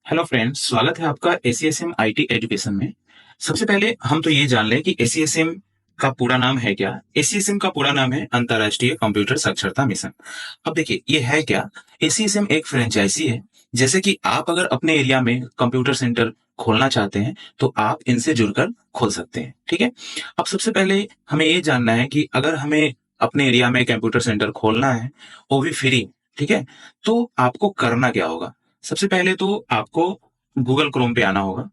Hello friends, स्वागत है आपका एसीएसएम आईटी एजुकेशन में। सबसे पहले हम तो ये जान लें कि एसीएसएम का पूरा नाम है क्या। एसीएसएम का पूरा नाम है अंतर्राष्ट्रीय कंप्यूटर साक्षरता मिशन। अब देखिए ये है क्या। एसीएसएम एक फ्रेंचाइजी है। जैसे कि आप अगर अपने एरिया में कंप्यूटर सेंटर खोलना चाहते हैं तो आप इनसे जुड़कर खोल सकते हैं, ठीक है। अब सबसे पहले हमें ये जानना है कि अगर हमें अपने एरिया में कंप्यूटर सेंटर खोलना है, वो भी फ्री, ठीक है, तो आपको करना क्या होगा। सबसे पहले तो आपको गूगल क्रोम पे आना होगा।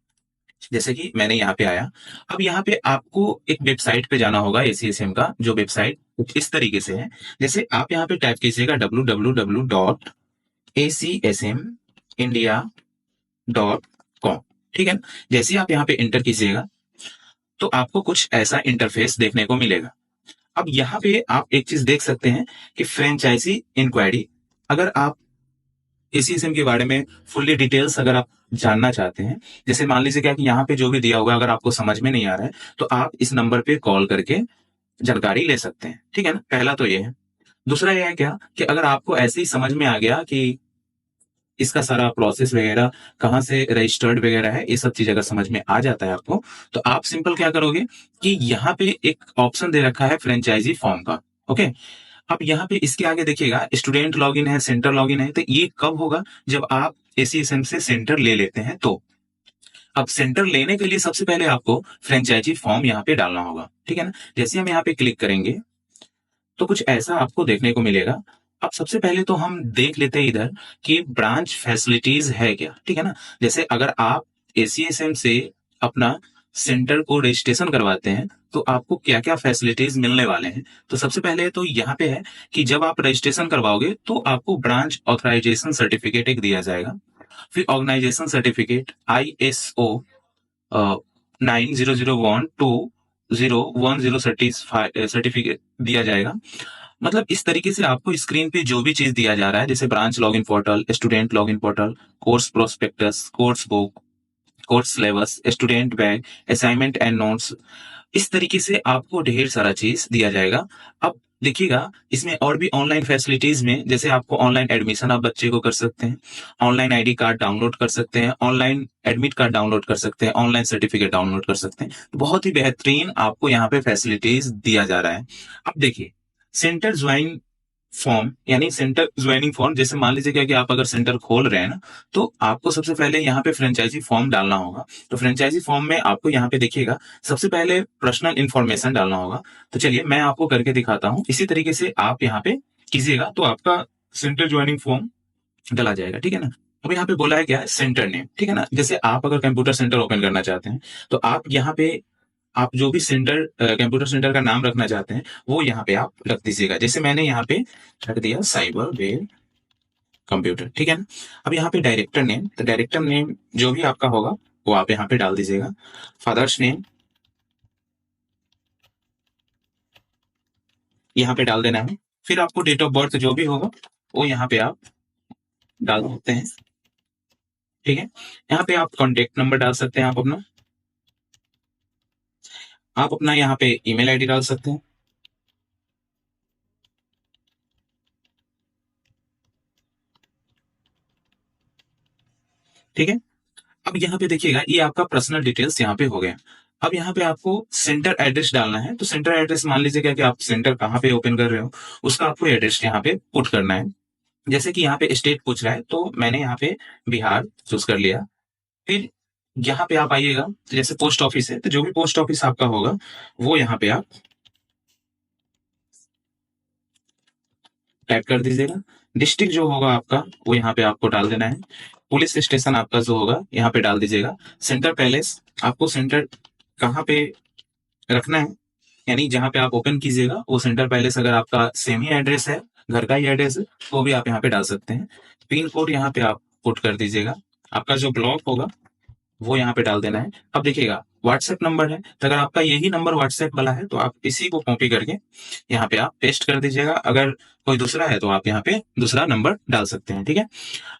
जैसे कि मैंने यहाँ पे आया। अब यहाँ पे आपको एक वेबसाइट पे जाना होगा एसीएसएम का, जो वेबसाइट कुछ इस तरीके से है। जैसे आप यहाँ पे टाइप कीजिएगा www.acsindia.com, ठीक है। जैसे ही आप यहाँ पे इंटर कीजिएगा तो आपको कुछ ऐसा इंटरफेस देखने को मिलेगा। अब यहाँ पे आप एक चीज देख सकते हैं कि फ्रेंचाइजी इंक्वायरी। अगर आप एसीएसएम के बारे में फुल्ली डिटेल्स अगर आप जानना चाहते हैं, जैसे मान लीजिए क्या कि यहाँ पे जो भी दिया होगा अगर आपको समझ में नहीं आ रहा है तो आप इस नंबर पे कॉल करके जानकारी ले सकते हैं, ठीक है ना। पहला तो ये है। दूसरा ये है क्या कि अगर आपको ऐसे ही समझ में आ गया कि इसका सारा प्रोसेस वगैरह कहाँ से रजिस्टर्ड वगैरह है, ये सब चीज अगर समझ में आ जाता है आपको, तो आप सिंपल क्या करोगे कि यहाँ पे एक ऑप्शन दे रखा है फ्रेंचाइजी फॉर्म का। ओके। अब यहाँ पे इसके आगे देखिएगा स्टूडेंट लॉगिन है, सेंटर लॉगिन है। तो ये कब होगा, जब आप एसीएसएम से सेंटर ले लेते हैं तो। अब सेंटर लेने के लिए सबसे पहले आपको फ्रेंचाइजी फॉर्म यहाँ पे डालना होगा, ठीक है ना। जैसे हम यहाँ पे क्लिक करेंगे तो कुछ ऐसा आपको देखने को मिलेगा। अब सबसे पहले तो हम देख लेते हैं इधर कि ब्रांच फैसिलिटीज है क्या, ठीक है ना। जैसे अगर आप एसीएसएम से अपना सेंटर को रजिस्ट्रेशन करवाते हैं तो आपको क्या क्या फैसिलिटीज मिलने वाले हैं। तो सबसे पहले तो यहाँ पे है कि जब आप रजिस्ट्रेशन करवाओगे तो आपको ब्रांच ऑथराइजेशन सर्टिफिकेट एक दिया जाएगा। फिर ऑर्गेनाइजेशन सर्टिफिकेट ISO 9001 सर्टिफिकेट दिया जाएगा। मतलब इस तरीके से आपको स्क्रीन पे जो भी चीज दिया जा रहा है, जैसे branch login portal, student login portal, course prospectus, course book, course syllabus, student bag, assignment and notes, इस तरीके से आपको ढेर सारा चीज दिया जाएगा। अब देखिएगा इसमें और भी ऑनलाइन फैसिलिटीज में, जैसे आपको ऑनलाइन एडमिशन आप बच्चे को कर सकते हैं, ऑनलाइन आईडी कार्ड डाउनलोड कर सकते हैं, ऑनलाइन एडमिट कार्ड डाउनलोड कर सकते हैं, ऑनलाइन सर्टिफिकेट डाउनलोड कर सकते हैं। बहुत ही बेहतरीन आपको यहाँ पे फैसिलिटीज दिया जा रहा है। अब देखिए सेंटर ज्वाइन फॉर्म यानी सेंटर ज्वाइनिंग फॉर्म, जैसे मान लीजिए क्या कि आप अगर सेंटर खोल रहे हैं ना, तो आपको सबसे पहले यहाँ पे फ्रेंचाइजी फॉर्म डालना होगा। तो फ्रेंचाइजी फॉर्म में आपको यहाँ पे देखिएगा सबसे पहले पर्सनल इन्फॉर्मेशन डालना होगा। तो चलिए मैं आपको करके दिखाता हूँ। इसी तरीके से आप यहाँ पे कीजिएगा तो आपका सेंटर ज्वाइनिंग फॉर्म डला जाएगा, ठीक है ना। अब यहाँ पे बोला है क्या है, सेंटर नेम, ठीक है ना। जैसे आप अगर कंप्यूटर सेंटर ओपन करना चाहते हैं तो आप यहाँ पे आप जो भी सेंटर कंप्यूटर सेंटर का नाम रखना चाहते हैं वो यहाँ पे आप रख दीजिएगा। जैसे मैंने यहाँ पे रख दिया साइबर वेयर कंप्यूटर, ठीक है ना। अब यहाँ पे डायरेक्टर नेम, तो डायरेक्टर नेम जो भी आपका होगा वो आप यहाँ पे डाल दीजिएगा। फादर्स नेम यहाँ पे डाल देना है। फिर आपको डेट ऑफ बर्थ जो भी होगा वो यहाँ पे आप डाल सकते हैं, ठीक है। यहाँ पे आप कॉन्टेक्ट नंबर डाल सकते हैं, आप अपना यहाँ पे ईमेल आईडी डाल सकते हैं, ठीक है। अब यहाँ पे देखिएगा ये आपका पर्सनल डिटेल्स यहाँ पे हो गया। अब यहाँ पे आपको सेंटर एड्रेस डालना है। तो सेंटर एड्रेस मान लीजिए क्या कि आप सेंटर कहाँ पे ओपन कर रहे हो उसका आपको एड्रेस यहाँ पे पुट करना है। जैसे कि यहाँ पे स्टेट पूछ रहा है तो मैंने यहाँ पे बिहार चूज कर लिया। फिर यहाँ पे आप आइएगा, तो जैसे पोस्ट ऑफिस है तो जो भी पोस्ट ऑफिस आपका होगा वो यहाँ पे आप टाइप कर दीजिएगा। डिस्ट्रिक्ट जो होगा आपका वो यहाँ पे आपको डाल देना है। पुलिस स्टेशन आपका जो होगा यहाँ पे डाल दीजिएगा। सेंटर पैलेस, आपको सेंटर कहाँ पे रखना है, यानी जहाँ पे आप ओपन कीजिएगा वो सेंटर पैलेस अगर आपका सेम ही एड्रेस है, घर का ही एड्रेस है, तो भी आप यहाँ पे डाल सकते हैं। पिन कोड यहाँ पे आप पुट कर दीजिएगा। आपका जो ब्लॉक होगा वो यहाँ पे डाल देना है। अब देखिएगा व्हाट्सएप नंबर है, तो अगर आपका यही नंबर व्हाट्सएप वाला है तो आप इसी को कॉपी करके यहाँ पे आप पेस्ट कर दीजिएगा। अगर कोई दूसरा है तो आप यहाँ पे दूसरा नंबर डाल सकते हैं, ठीक है।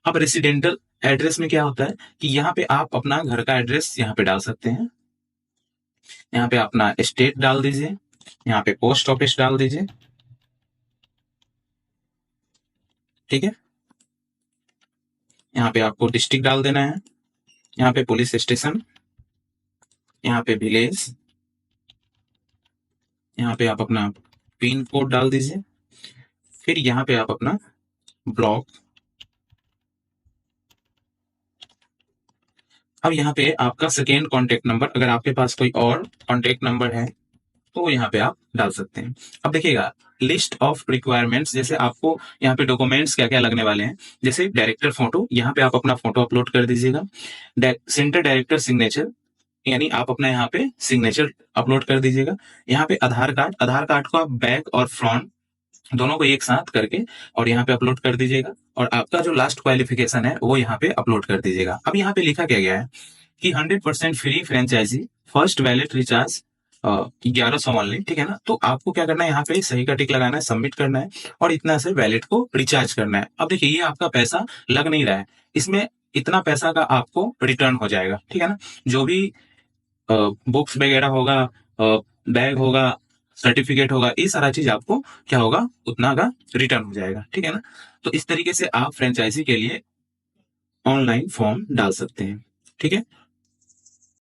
अब रेसिडेंटल एड्रेस में क्या होता है कि यहाँ पे आप अपना घर का एड्रेस यहाँ पे डाल सकते हैं। यहाँ पे अपना स्टेट डाल दीजिए, यहाँ पे पोस्ट ऑफिस डाल दीजिए, ठीक है। यहाँ पे आपको डिस्ट्रिक्ट डाल देना है। यहाँ पे पुलिस स्टेशन, यहाँ पे विलेज, यहाँ पे आप अपना पिन कोड डाल दीजिए, फिर यहाँ पे आप अपना ब्लॉक। अब यहाँ पे आपका सेकेंड कॉन्टेक्ट नंबर, अगर आपके पास कोई और कॉन्टेक्ट नंबर है तो यहाँ पे आप डाल सकते हैं। अब देखिएगा लिस्ट ऑफ रिक्वायरमेंट्स, जैसे आपको यहाँ पे डॉक्यूमेंट्स क्या क्या लगने वाले हैं, जैसे डायरेक्टर फोटो, यहाँ पे आप अपना फोटो अपलोड कर दीजिएगा। सेंटर डायरेक्टर सिग्नेचर, यानी आप अपना यहाँ पे सिग्नेचर अपलोड कर दीजिएगा। यहाँ पे आधार कार्ड, आधार कार्ड को आप बैक और फ्रंट दोनों को एक साथ करके और यहाँ पे अपलोड कर दीजिएगा। और आपका जो लास्ट क्वालिफिकेशन है वो यहाँ पे अपलोड कर दीजिएगा। अब यहाँ पे लिखा क्या गया है कि 100% free franchisee, first valid recharge 1100 only, ठीक है ना। तो आपको क्या करना है, यहाँ पे सही का टिक लगाना है, सबमिट करना है और इतना से वैलिड को रिचार्ज करना है। अब देखिए ये आपका पैसा लग नहीं रहा है, इसमें इतना पैसा का आपको रिटर्न हो जाएगा, ठीक है ना। जो भी बुक्स वगैरह होगा, बैग होगा, सर्टिफिकेट होगा, ये सारा चीज आपको क्या होगा, उतना का रिटर्न हो जाएगा, ठीक है ना। तो इस तरीके से आप फ्रेंचाइजी के लिए ऑनलाइन फॉर्म डाल सकते हैं, ठीक है।